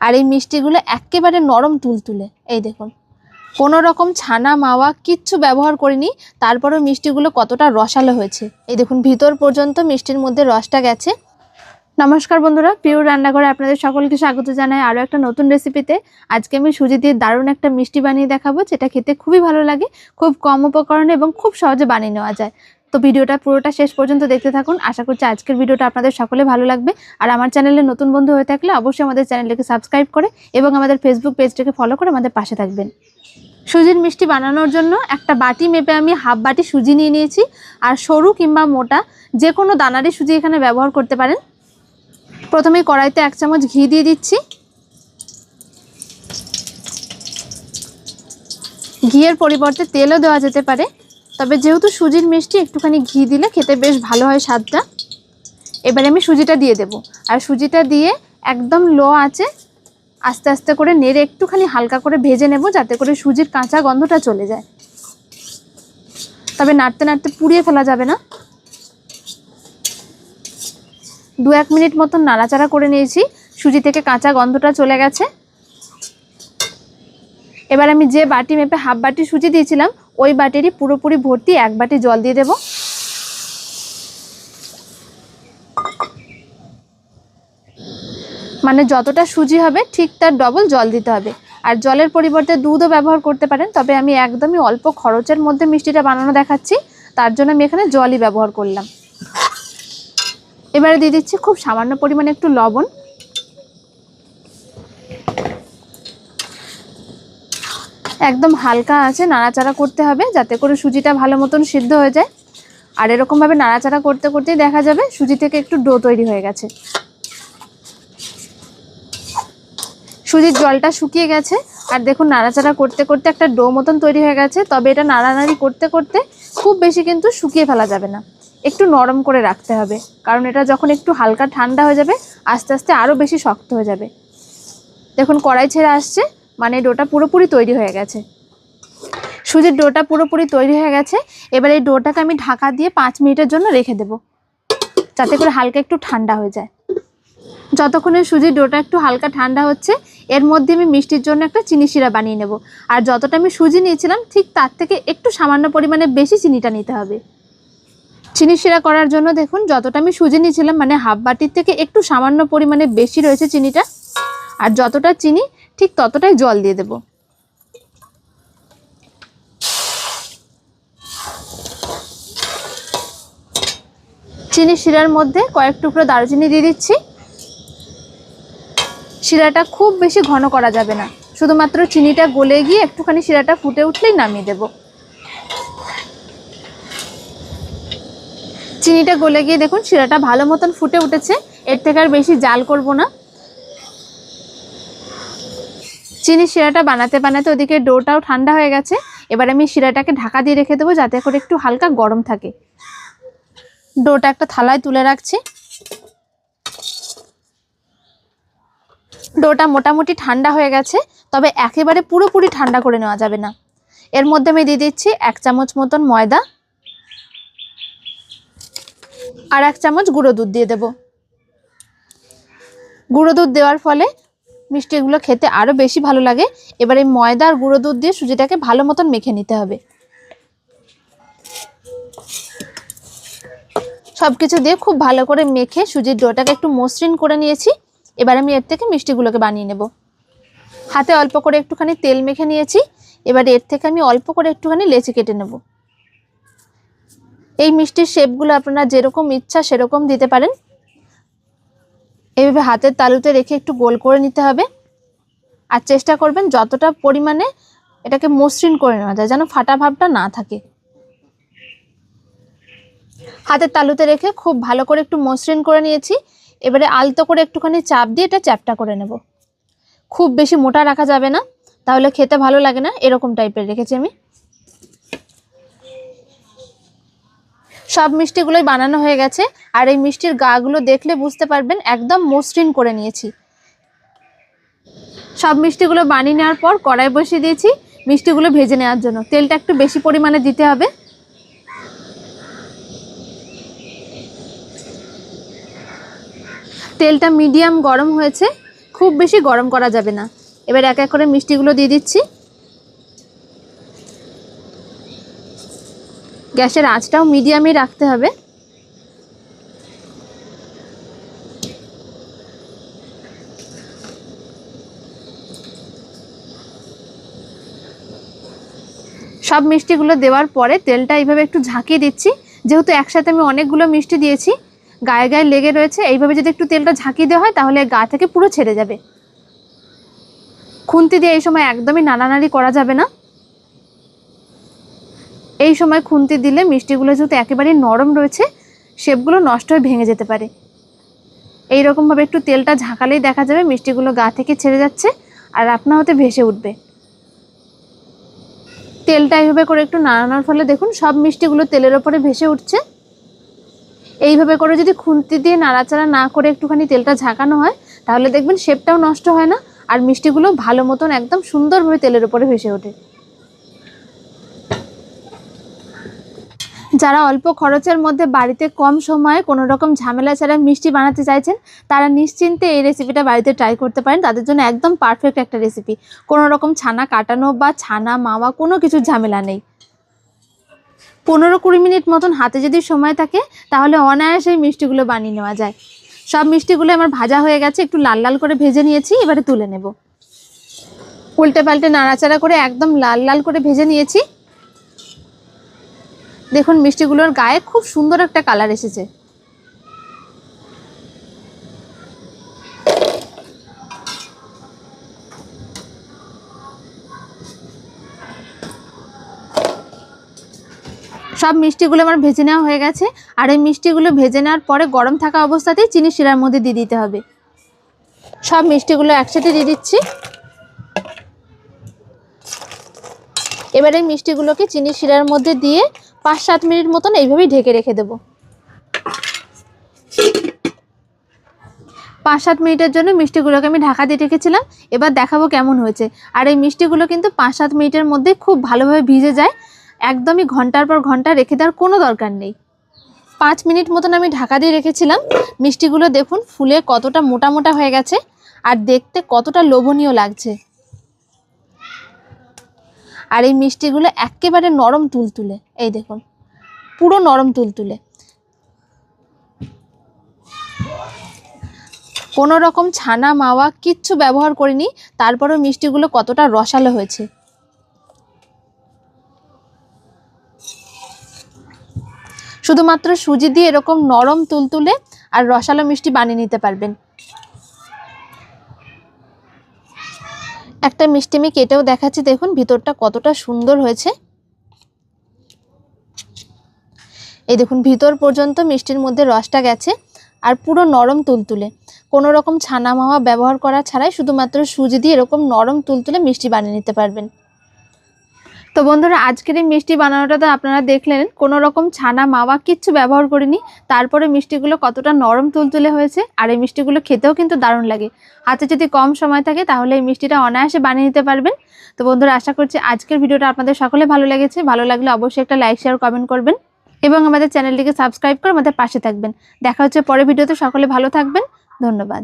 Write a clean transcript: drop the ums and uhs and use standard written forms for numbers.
আর এই মিষ্টিগুলো একেবারে নরম তুলতুলে। এই দেখুন, কোনো রকম ছানা মাওয়া কিচ্ছু ব্যবহার করিনি, তারপরেও মিষ্টিগুলো কতটা রসালো হয়েছে। এই দেখুন ভিতর পর্যন্ত মিষ্টির মধ্যে রসটা গেছে। নমস্কার বন্ধুরা, পিওর রান্নাঘরে আপনাদের সকলকে স্বাগত জানাই আরও একটা নতুন রেসিপিতে। আজকে আমি সুজি দিয়ে দারুণ একটা মিষ্টি বানিয়ে দেখাবো, যেটা খেতে খুবই ভালো লাগে, খুব কম উপকরণে এবং খুব সহজে বানিয়ে নেওয়া যায়। তো ভিডিওটা পুরোটা শেষ পর্যন্ত দেখতে থাকুন। আশা করছি আজকের ভিডিওটা আপনাদের সকলে ভালো লাগবে। আর আমার চ্যানেলে নতুন বন্ধু হয়ে থাকলে অবশ্যই আমাদের চ্যানেলটিকে সাবস্ক্রাইব করে এবং আমাদের ফেসবুক পেজটাকে ফলো করে আমাদের পাশে থাকবেন। সুজির মিষ্টি বানানোর জন্য একটা বাটি মেপে আমি হাফ বাটি সুজি নিয়ে নিয়েছি। আর সরু কিংবা মোটা যে কোনো দানারই সুজি এখানে ব্যবহার করতে পারেন। প্রথমেই কড়াইতে 1 চামচ ঘি দিয়ে দিচ্ছি। ঘিয়ের পরিবর্তে তেলও দেওয়া যেতে পারে, তবে যেহেতু সুজির মিষ্টি একটুখানি ঘি দিলে খেতে বেশ ভালো হয় স্বাদটা। এবারে আমি সুজিটা দিয়ে দেব, আর সুজিটা দিয়ে একদম লো আঁচে আস্তে আস্তে করে নেড়ে একটুখানি হালকা করে ভেজে নেব, যাতে করে সুজির কাঁচা গন্ধটা চলে যায়। তবে নাড়তে নাড়তে পুড়িয়ে ফেলা যাবে না। 2-1 মিনিট মতন নাড়াচাড়া করে নিয়েছি, সুজি থেকে কাঁচা গন্ধটা চলে গেছে। এবার আমি যে বাটি মেপে হাফ বাটি সুজি দিয়েছিলাম, ওই বাটিরই পুরোপুরি ভর্তি 1 বাটি জল দিয়ে দেব। মানে যতটা সুজি হবে ঠিক তার ডবল জল দিতে হবে। আর জলের পরিবর্তে দুধও ব্যবহার করতে পারেন, তবে আমি একদমই অল্প খরচের মধ্যে মিষ্টিটা বানানো দেখাচ্ছি, তার জন্য আমি এখানে জলই ব্যবহার করলাম। এবারে দিয়ে দিচ্ছি খুব সামান্য পরিমাণে একটু লবণ। একদম হালকা আছে নাড়াচাড়া করতে হবে, যাতে করে সুজিটা ভালো মতন সিদ্ধ হয়ে যায়। আর এরকমভাবে নাড়াচাড়া করতে করতেই দেখা যাবে সুজি থেকে একটু ডো তৈরি হয়ে গেছে। সুজির জলটা শুকিয়ে গেছে, আর দেখুন নাড়াচাড়া করতে করতে একটা ডো মতন তৈরি হয়ে গেছে। তবে এটা নাড়ানাড়ি করতে করতে খুব বেশি কিন্তু শুকিয়ে ফেলা যাবে না, একটু নরম করে রাখতে হবে, কারণ এটা যখন একটু হালকা ঠান্ডা হয়ে যাবে আস্তে আস্তে আরও বেশি শক্ত হয়ে যাবে। দেখুন কড়াই ছেড়ে আসছে, মানে ডোটা পুরোপুরি তৈরি হয়ে গেছে। সুজির ডোটা পুরোপুরি তৈরি হয়ে গেছে। এবার এই ডোটাকে আমি ঢাকা দিয়ে 5 মিনিটের জন্য রেখে দেব, যাতে করে হালকা একটু ঠান্ডা হয়ে যায়। যতক্ষণে সুজির ডোটা একটু হালকা ঠান্ডা হচ্ছে, এর মধ্যে আমি মিষ্টির জন্য একটা চিনি শিরা বানিয়ে নেব। আর যতটা আমি সুজি নিয়েছিলাম ঠিক তার থেকে একটু সামান্য পরিমাণে বেশি চিনিটা নিতে হবে। চিনি শিরা করার জন্য দেখুন যতটা আমি সুজি নিয়েছিলাম, মানে হাফ বাটির থেকে একটু সামান্য পরিমাণে বেশি রয়েছে চিনিটা। আর যতটা চিনি ঠিক ততটাই জল দিয়ে দেব। চিনি শিরার মধ্যে কয়েক টুকরো দারুচিনি দিয়ে দিচ্ছি। শিরাটা খুব বেশি ঘন করা যাবে না, শুধুমাত্র চিনিটা গলে গিয়ে একটুখানি শিরাটা ফুটে উঠলেই নামিয়ে দেব। চিনিটা গলে গিয়ে দেখুন শিরাটা ভালো মতন ফুটে উঠেছে, এর থেকে আর বেশি জাল করব না। চিনি শিরাটা বানাতে বানাতে ওদিকে ডোটাও ঠান্ডা হয়ে গেছে। এবার আমি শিরাটাকে ঢাকা দিয়ে রেখে দেবো, যাতে করে একটু হালকা গরম থাকে। ডোটা একটা থালায় তুলে রাখছি। ডোটা মোটামুটি ঠান্ডা হয়ে গেছে, তবে একেবারে পুরোপুরি ঠান্ডা করে নেওয়া যাবে না। এর মধ্যে আমি দিয়ে দিচ্ছি 1 চামচ মতন ময়দা, আর 1 চামচ গুঁড়ো দুধ দিয়ে দেব। গুঁড়ো দুধ দেওয়ার ফলে মিষ্টিগুলো খেতে আরও বেশি ভালো লাগে। এবার এই ময়দা আর গুঁড়ো দুধ দিয়ে সুজিটাকে ভালো মতন মেখে নিতে হবে। সব কিছু দিয়ে খুব ভালো করে মেখে সুজির ডোটাকে একটু মসৃণ করে নিয়েছি। এবার আমি এর থেকে মিষ্টিগুলোকে বানিয়ে নেব। হাতে অল্প করে একটুখানি তেল মেখে নিয়েছি। এবার এর থেকে আমি অল্প করে একটুখানি লেচি কেটে নেব। এই মিষ্টির শেপগুলো আপনারা যেরকম ইচ্ছা সেরকম দিতে পারেন। এইভাবে হাতের তালুতে রেখে একটু গোল করে নিতে হবে। আর চেষ্টা করবেন যতটা পরিমাণে এটাকে মসৃণ করে নেওয়া যায়, যেন ফাটা ভাবটা না থাকে। হাতের তালুতে রেখে খুব ভালো করে একটু মসৃণ করে নিয়েছি। এবারে আলতো করে একটুখানি চাপ দিয়ে এটা চ্যাপটা করে নেব। খুব বেশি মোটা রাখা যাবে না, তাহলে খেতে ভালো লাগে না। এরকম টাইপের রেখেছি আমি। সব মিষ্টিগুলোই বানানো হয়ে গেছে, আর এই মিষ্টির গাগুলো দেখলে বুঝতে পারবেন একদম মসৃণ করে নিয়েছি। সব মিষ্টিগুলো বানিয়ে নেওয়ার পর কড়াই বসিয়ে দিয়েছি মিষ্টিগুলো ভেজে নেওয়ার জন্য। তেলটা একটু বেশি পরিমাণে দিতে হবে। তেলটা মিডিয়াম গরম হয়েছে, খুব বেশি গরম করা যাবে না। এবার এক এক করে মিষ্টিগুলো দিয়ে দিচ্ছি। গ্যাসের আঁচটাও মিডিয়ামে রাখতে হবে। সব মিষ্টিগুলো দেওয়ার পরে তেলটা এইভাবে একটু ঝাঁকিয়ে দিচ্ছি। যেহেতু একসাথে আমি অনেকগুলো মিষ্টি দিয়েছি, গায়ে গায়ে লেগে রয়েছে, এইভাবে যদি একটু তেলটা ঝাঁকিয়ে দেওয়া হয় তাহলে গা থেকে পুরো ছেড়ে যাবে। খুন্তি দিয়ে এই সময় একদমই নাড়ানাড়ি করা যাবে না। এই সময় খুন্তি দিলে মিষ্টিগুলো যেহেতু একেবারেই নরম রয়েছে, শেপগুলো নষ্ট হয়ে ভেঙে যেতে পারে। এইরকমভাবে একটু তেলটা ঝাঁকালেই দেখা যাবে মিষ্টিগুলো গা থেকে ছেড়ে যাচ্ছে আর আপনা হতে ভেসে উঠবে। তেলটা এইভাবে করে একটু নাড়ানোর ফলে দেখুন সব মিষ্টিগুলো তেলের ওপরে ভেসে উঠছে। এইভাবে করে যদি খুন্তি দিয়ে নাড়াচাড়া না করে একটুখানি তেলটা ঝাঁকানো হয় তাহলে দেখবেন শেপটাও নষ্ট হয় না আর মিষ্টিগুলো ভালো মতন একদম সুন্দরভাবে তেলের ওপরে ভেসে ওঠে। যারা অল্প খরচের মধ্যে বাড়িতে কম সময়ে কোনো রকম ঝামেলা ছাড়া মিষ্টি বানাতে চাইছেন তারা নিশ্চিন্তে এই রেসিপিটা বাড়িতে ট্রাই করতে পারেন। তাদের জন্য একদম পারফেক্ট একটা রেসিপি। কোনো রকম ছানা কাটানো বা ছানা মাওয়া কোনো কিছুর ঝামেলা নেই। 15-20 মিনিট মতন হাতে যদি সময় থাকে তাহলে অনায়াসে এই মিষ্টিগুলো বানিয়ে নেওয়া যায়। সব মিষ্টিগুলো আমার ভাজা হয়ে গেছে, একটু লাল লাল করে ভেজে নিয়েছি। এবারে তুলে নেব। উল্টে পাল্টে নাড়াচাড়া করে একদম লাল লাল করে ভেজে নিয়েছি। দেখুন মিষ্টিগুলোর গায়ে খুব সুন্দর একটা কালার এসেছে। সব মিষ্টিগুলো আমার ভেজে নেওয়া হয়ে গেছে। আর এই মিষ্টিগুলো ভেজে নেওয়ার পরে গরম থাকা অবস্থাতেই চিনি শিরার মধ্যে দিয়ে দিতে হবে। সব মিষ্টিগুলো একসাথে দিয়ে দিচ্ছি। এবার এই মিষ্টিগুলোকে চিনি শিরার মধ্যে দিয়ে 5-7 মিনিট মতন এইভাবেই ঢেকে রেখে দেব। 5-7 মিনিটের জন্য মিষ্টিগুলোকে আমি ঢাকা দিয়ে রেখেছিলাম। এবার দেখাবো কেমন হয়েছে। আর এই মিষ্টিগুলো কিন্তু 5-7 মিনিটের মধ্যে খুব ভালোভাবে ভিজে যায়। একদমই ঘন্টার পর ঘন্টা রেখে দেওয়ার কোনো দরকার নেই। 5 মিনিট মতন আমি ঢাকা দিয়ে রেখেছিলাম। মিষ্টিগুলো দেখুন ফুলে কতটা মোটা মোটা হয়ে গেছে আর দেখতে কতটা লোভনীয় লাগছে। আর এই মিষ্টিগুলো একেবারে নরম তুলতুলে, এই দেখুন পুরো নরম তুলতুলে। কোনো রকম ছানা মাওয়া কিচ্ছু ব্যবহার করিনি, তারপরেও মিষ্টিগুলো কতটা রসালো হয়েছে। শুধুমাত্র সুজি দিয়ে এরকম নরম তুলতুলে আর রসালো মিষ্টি বানিয়ে নিতে পারবেন। একটা মিষ্টি আমি কেটেও দেখাচ্ছি, দেখুন ভিতরটা কতটা সুন্দর হয়েছে। এই দেখুন ভিতর পর্যন্ত মিষ্টির মধ্যে রসটা গেছে আর পুরো নরম তুলতুলে। কোনো রকম ছানা মাওয়া ব্যবহার করা ছাড়াই শুধুমাত্র সুজি দিয়ে এরকম নরম তুলতুলে মিষ্টি বানিয়ে নিতে পারবেন। তো বন্ধুরা আজকের এই মিষ্টি বানানোটা তো আপনারা দেখলেন, কোনো রকম ছানা মাওয়া কিচ্ছু ব্যবহার করিনি, তারপরে মিষ্টিগুলো কতটা নরম তুলতুলে হয়েছে। আর এই মিষ্টিগুলো খেতেও কিন্তু দারুণ লাগে। হাতে যদি কম সময় থাকে তাহলে এই মিষ্টিটা অনায়াসে বানিয়ে নিতে পারবেন। তো বন্ধুরা আশা করছি আজকের ভিডিওটা আপনাদের সকলে ভালো লেগেছে। ভালো লাগলে অবশ্যই একটা লাইক শেয়ার কমেন্ট করবেন এবং আমাদের চ্যানেলটিকে সাবস্ক্রাইব করে আমাদের পাশে থাকবেন। দেখা হচ্ছে পরের ভিডিওতে। সকলে ভালো থাকবেন। ধন্যবাদ।